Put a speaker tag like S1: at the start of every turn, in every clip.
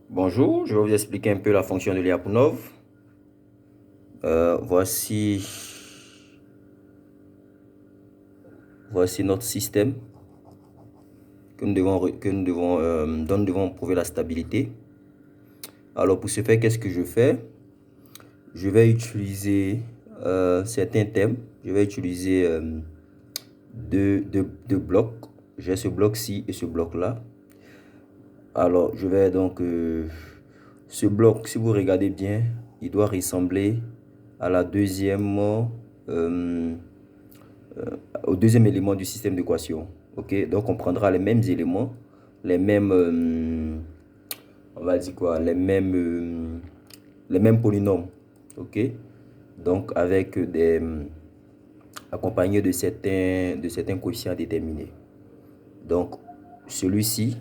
S1: Bonjour, je vais vous expliquer un peu la fonction de Lyapunov. Voici, voici notre système dont nous devons prouver la stabilité. Alors pour ce faire, qu'est-ce que je fais? Je vais utiliser certains thèmes. Je vais utiliser deux blocs. J'ai ce bloc-ci et ce bloc-là. Alors je vais donc... ce bloc, si vous regardez bien, il doit ressembler à la au deuxième élément du système d'équation. Ok, donc on prendra les mêmes éléments, les mêmes, on va dire quoi, les mêmes polynômes. Ok, donc avec accompagnés de certains coefficients déterminés. Donc celui-ci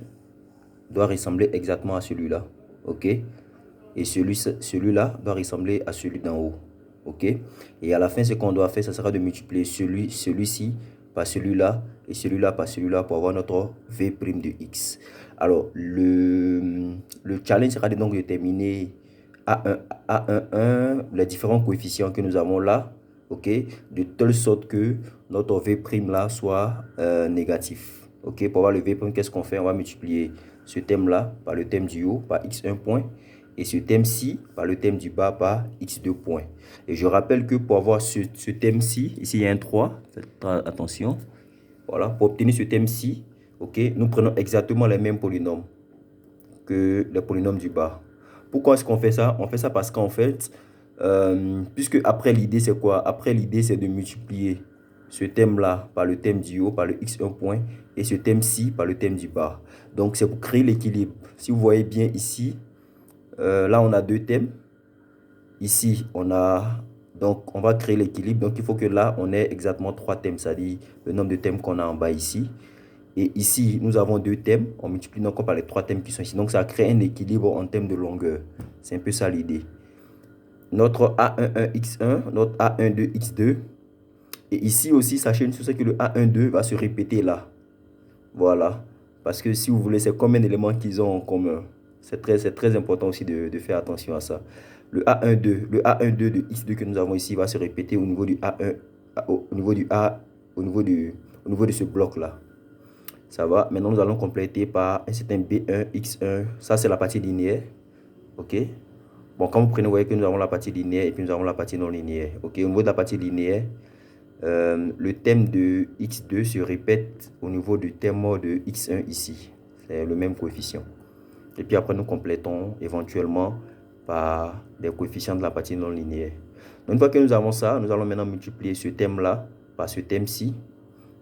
S1: doit ressembler exactement à celui-là. Ok, et celui-là doit ressembler à celui d'en haut. Ok, et à la fin, ce qu'on doit faire, ça sera de multiplier celui-ci par celui-là et celui-là par celui-là pour avoir notre V' de x. Alors, le challenge sera de donc déterminer A1, A11, les différents coefficients que nous avons là, ok, de telle sorte que notre V' là soit négatif. Ok, pour avoir le V', qu'est-ce qu'on fait? On va multiplier ce thème-là par le thème du haut, par x1 point, et ce thème-ci par le thème du bas par x2 points. Et je rappelle que pour avoir ce thème-ci, ici il y a un 3, faites attention. Voilà, pour obtenir ce thème-ci, ok, nous prenons exactement les mêmes polynômes que les polynômes du bas. Pourquoi est-ce qu'on fait ça? On fait ça parce qu'en fait, puisque après l'idée c'est quoi? Après l'idée c'est de multiplier ce thème-là par le thème du haut, par le x1 point, et ce thème-ci par le thème du bas. Donc c'est pour créer l'équilibre. Si vous voyez bien ici, là, on a deux thèmes. Ici, donc, on va créer l'équilibre. Donc, il faut que là, on ait exactement trois thèmes, c'est-à-dire le nombre de thèmes qu'on a en bas ici. Et ici, nous avons deux thèmes. On multiplie donc par les trois thèmes qui sont ici. Donc, ça crée un équilibre en termes de longueur. C'est un peu ça l'idée. Notre A11X1, notre A12X2. Et ici aussi, sachez une chose, c'est que le A12 va se répéter là. Voilà. Parce que si vous voulez, c'est combien d'éléments qu'ils ont en commun. C'est très important aussi de faire attention à ça. Le A12 de X2 que nous avons ici va se répéter au niveau du A1, au niveau du A, au niveau de ce bloc-là. Ça va. Maintenant, nous allons compléter par un certain B1, X1. Ça, c'est la partie linéaire. OK. Bon, quand vous prenez, vous voyez que nous avons la partie linéaire et puis nous avons la partie non linéaire. OK. Au niveau de la partie linéaire, le thème de x2 se répète au niveau du thème de x1 ici. C'est le même coefficient. Et puis après, nous complétons éventuellement par des coefficients de la partie non linéaire. Donc, une fois que nous avons ça, nous allons maintenant multiplier ce thème-là par ce thème-ci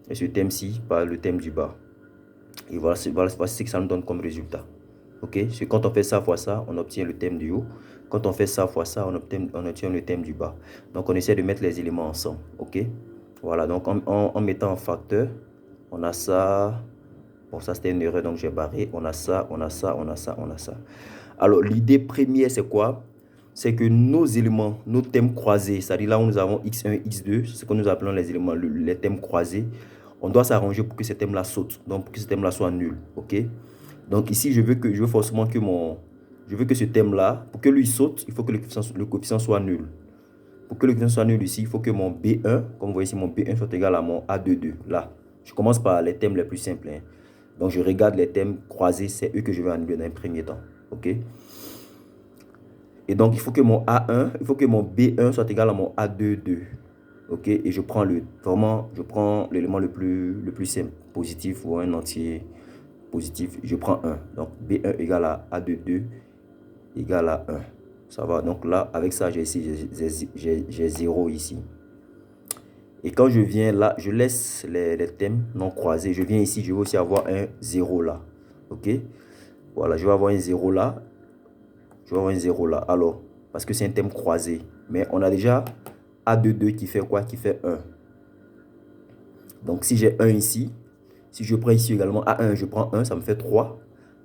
S1: et ce thème-ci par le thème du bas. Et voici ce que ça nous donne comme résultat. Ok, quand on fait ça fois ça, on obtient le thème du haut. Quand on fait ça fois ça, on obtient le thème du bas. Donc, on essaie de mettre les éléments ensemble. Ok, voilà, donc en mettant en facteur, on a ça. Bon, ça c'était une erreur, donc j'ai barré. On a ça, on a ça, on a ça, on a ça. Alors, l'idée première, c'est quoi? C'est que nos éléments, nos thèmes croisés, c'est-à-dire là où nous avons x1, x2, c'est ce que nous appelons les éléments, les thèmes croisés, on doit s'arranger pour que ces thèmes-là sautent, donc pour que ce thème-là soit nul, ok? Donc ici, je veux forcément que je veux que ce thème-là, pour que lui saute, il faut que le coefficient soit nul. Pour que le coefficient soit nul ici, il faut que mon B1, comme vous voyez ici, mon B1 soit égal à mon A22, là. Je commence par les thèmes les plus simples, hein. Donc je regarde les thèmes croisés, c'est eux que je vais annuler dans un premier temps, ok? Et donc, il faut que mon A1, il faut que mon B1 soit égal à mon A22. OK? Et je prends je prends l'élément le plus simple, positif ou un entier positif. Je prends 1. Donc, B1 égale à A22 égale à 1. Ça va? Donc là, avec ça, j'ai 0 ici. Et quand je viens là, je laisse les thèmes non croisés. Je viens ici, je vais aussi avoir un 0 là. OK? Voilà, je vais avoir un 0 là. Je vais avoir un 0 là. Alors, parce que c'est un thème croisé. Mais on a déjà A22 qui fait quoi? Qui fait 1. Donc, si j'ai 1 ici, si je prends ici également A1, je prends 1, ça me fait 3.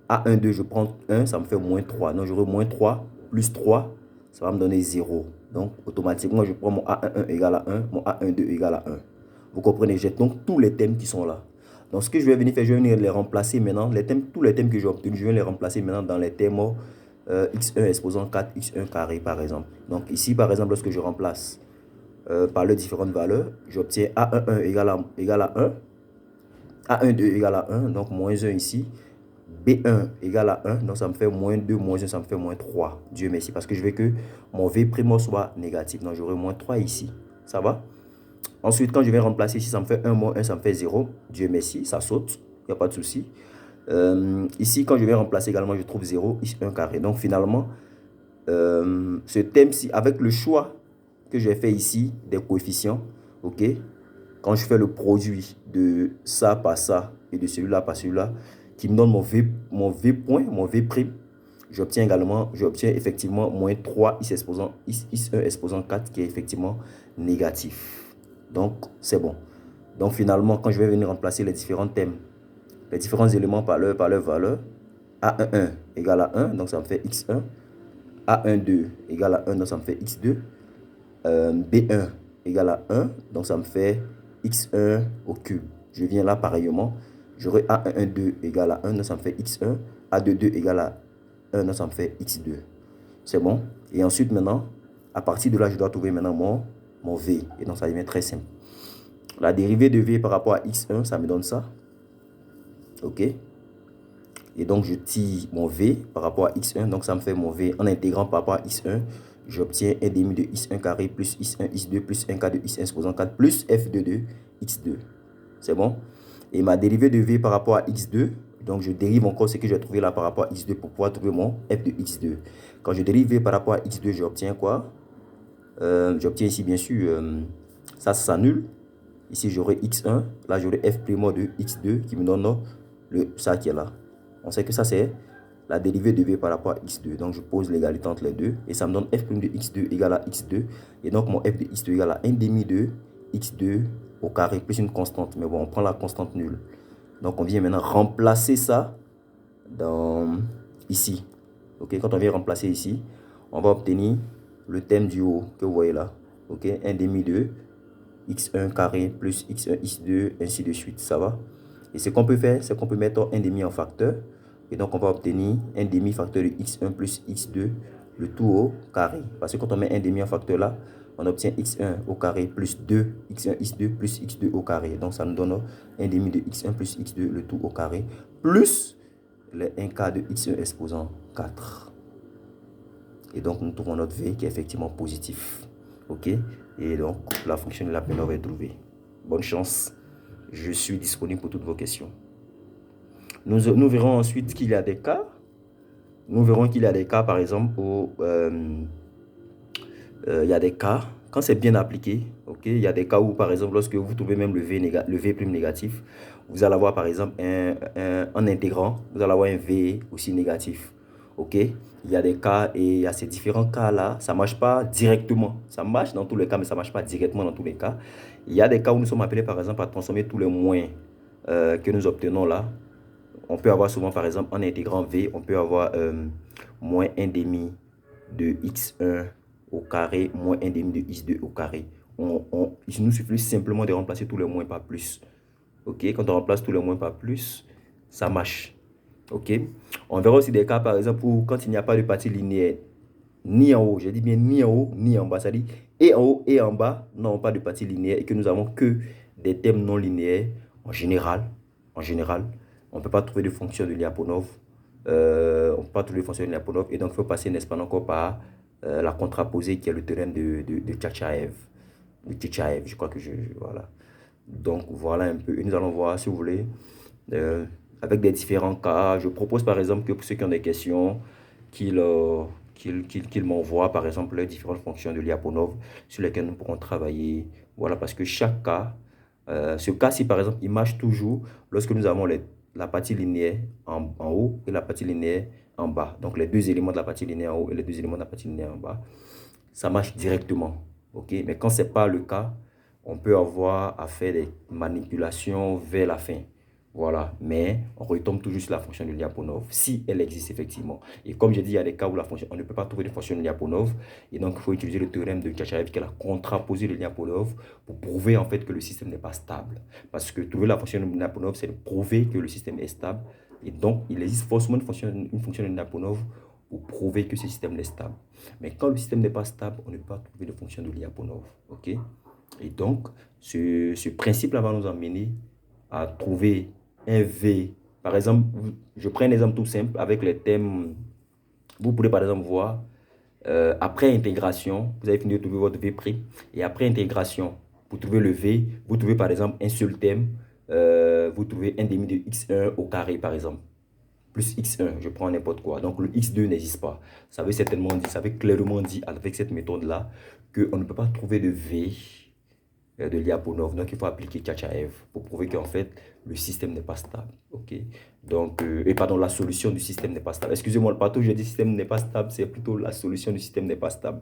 S1: A12, je prends 1, ça me fait moins 3. Donc, j'aurai moins 3 plus 3, ça va me donner 0. Donc, automatiquement, je prends mon A11 égale à 1, mon A12 égale à 1. Vous comprenez? J'ai donc tous les thèmes qui sont là. Donc, ce que je vais venir faire, je vais venir les remplacer maintenant. Tous les thèmes que j'ai obtenus, je vais les remplacer maintenant dans les thèmes x1 exposant 4, x1 carré par exemple. Donc ici, par exemple, lorsque je remplace par leurs différentes valeurs, j'obtiens A11 égale à 1, A12 égale à 1, donc moins 1 ici. B1 égale à 1, donc ça me fait moins 2, moins 1, ça me fait moins 3. Dieu merci, parce que je veux que mon V' soit négatif. Donc j'aurai moins 3 ici. Ça va? Ensuite, quand je vais remplacer ici, ça me fait 1 moins 1, ça me fait 0. Dieu merci, ça saute. Il n'y a pas de souci. Ici, quand je vais remplacer également, je trouve 0, ici 1 carré. Donc finalement, ce thème-ci, avec le choix que j'ai fait ici, des coefficients, ok, quand je fais le produit de ça par ça et de celui-là par celui-là, qui me donne mon V point, mon V prime, j'obtiens effectivement moins 3 ici ici 1 exposant 4 qui est effectivement négatif. Donc, c'est bon. Donc, finalement, quand je vais venir remplacer les différents thèmes, les différents éléments par leur valeur, A11 égale à 1, donc ça me fait x1. A12 égale à 1, donc ça me fait x2. B1 égale à 1, donc ça me fait x1 au cube. Je viens là pareillement, j'aurai A12 égale à 1, donc ça me fait x1. A22 égale à 1, donc ça me fait x2. C'est bon. Et ensuite, maintenant, à partir de là, je dois trouver maintenant mon V. Et donc, ça devient très simple. La dérivée de V par rapport à x1, ça me donne ça. OK. Et donc, je tire mon V par rapport à x1. Donc, ça me fait mon V en intégrant par rapport à x1. J'obtiens 1 demi de x1 carré plus x1, x2 plus 1 quart de x1 exposant 4 plus f2 de x2. C'est bon? Et ma dérivée de V par rapport à x2, donc je dérive encore ce que j'ai trouvé là par rapport à x2 pour pouvoir trouver mon f de x2. Quand je dérive V par rapport à x2, j'obtiens quoi? J'obtiens ici, bien sûr, ça s'annule. Ici, j'aurai x1. Là, j'aurai f' de x2 qui me donne ça qui est là. On sait que ça, c'est la dérivée de V par rapport à x2. Donc, je pose l'égalité entre les deux. Et ça me donne f' de x2 égale à x2. Et donc, mon f de x2 égale à 1 demi de x2 au carré plus une constante. Mais bon, on prend la constante nulle. Donc, on vient maintenant remplacer ça dans ici. OK, quand on vient remplacer ici, on va obtenir le thème du haut que vous voyez là. OK, 1 demi de x1 carré plus x1, x2, ainsi de suite. Ça va? Et ce qu'on peut faire, c'est qu'on peut mettre 1 demi en facteur. Et donc, on va obtenir 1 demi facteur de x1 plus x2, le tout au carré. Parce que quand on met 1 demi en facteur là, on obtient x1 au carré plus 2, x1, x2 plus x2 au carré. Donc, ça nous donne 1 demi de x1 plus x2, le tout au carré, plus le 1 quart de x1 exposant 4. Et donc, nous trouvons notre V qui est effectivement positif. OK? Et donc, la fonction de la Lyapunov est trouvée. Bonne chance. Je suis disponible pour toutes vos questions. Nous verrons ensuite qu'il y a des cas. Nous verrons qu'il y a des cas, par exemple, où il y a des cas, quand c'est bien appliqué, ok, il y a des cas où, par exemple, lorsque vous trouvez même le V prime négatif, vous allez avoir, par exemple, en intégrant, vous allez avoir un V aussi négatif. Ok, il y a des cas et il y a ces différents cas-là. Ça ne marche pas directement. Ça marche dans tous les cas, mais ça ne marche pas directement dans tous les cas. Il y a des cas où nous sommes appelés, par exemple, à transformer tous les moins que nous obtenons là. On peut avoir souvent, par exemple, en intégrant V, on peut avoir moins 1 demi de x1 au carré, moins 1 demi de x2 au carré. Il nous suffit simplement de remplacer tous les moins par plus. Ok, quand on remplace tous les moins par plus, ça marche. Ok, on verra aussi des cas, par exemple, où quand il n'y a pas de partie linéaire, ni en haut, j'ai dit bien ni en haut, ni en bas, ça dit et en haut et en bas n'ont pas de partie linéaire et que nous avons que des thèmes non linéaires en général, on ne peut pas trouver de fonction de Lyapunov. On ne peut pas trouver de fonction de Lyapunov. Et donc, il faut passer, n'est-ce pas, encore par la contraposée qui est le théorème de Tchatchaev. Je crois que voilà. Donc, voilà un peu. Et nous allons voir, si vous voulez, avec des différents cas. Je propose, par exemple, que pour ceux qui ont des questions, qu'ils m'envoient, par exemple, les différentes fonctions de Lyapunov sur lesquelles nous pourrons travailler. Voilà, parce que chaque cas, ce cas-ci, par exemple, il marche toujours lorsque nous avons la partie linéaire en haut et la partie linéaire en bas. Donc, les deux éléments de la partie linéaire en haut et les deux éléments de la partie linéaire en bas, ça marche directement. OK? Mais quand ce n'est pas le cas, on peut avoir à faire des manipulations vers la fin. Voilà, mais on retombe toujours sur la fonction de Lyapunov, si elle existe effectivement. Et comme j'ai dit, il y a des cas où on ne peut pas trouver de fonction de Lyapunov. Et donc, il faut utiliser le théorème de Tchatchaev qui est la contraposée de Lyapunov pour prouver en fait que le système n'est pas stable. Parce que trouver la fonction de Lyapunov, c'est de prouver que le système est stable. Et donc, il existe forcément une fonction de Lyapunov pour prouver que ce système est stable. Mais quand le système n'est pas stable, on ne peut pas trouver de fonction de Lyapunov. OK? Et donc, ce principe-là va nous amener à trouver un V. Par exemple, je prends un exemple tout simple avec les thèmes. Vous pourrez par exemple voir, après intégration, vous avez fini de trouver votre V'. Et après intégration, pour trouver le V, vous trouvez par exemple un seul thème. Vous trouvez un demi de x1 au carré par exemple. Plus x1, je prends n'importe quoi. Donc le x2 n'existe pas. Ça veut certainement dire, ça veut clairement dire avec cette méthode-là qu'on ne peut pas trouver de V de Lyapunov. Donc il faut appliquer Tchatchaev pour prouver qu'en fait le système n'est pas stable. Ok. Donc, et pardon, la solution du système n'est pas stable. Excusez-moi, pas tout, je dis système n'est pas stable, c'est plutôt la solution du système n'est pas stable.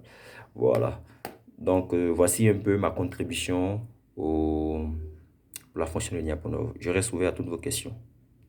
S1: Voilà. Donc voici un peu ma contribution pour la fonction de Lyapunov. Je reste ouvert à toutes vos questions.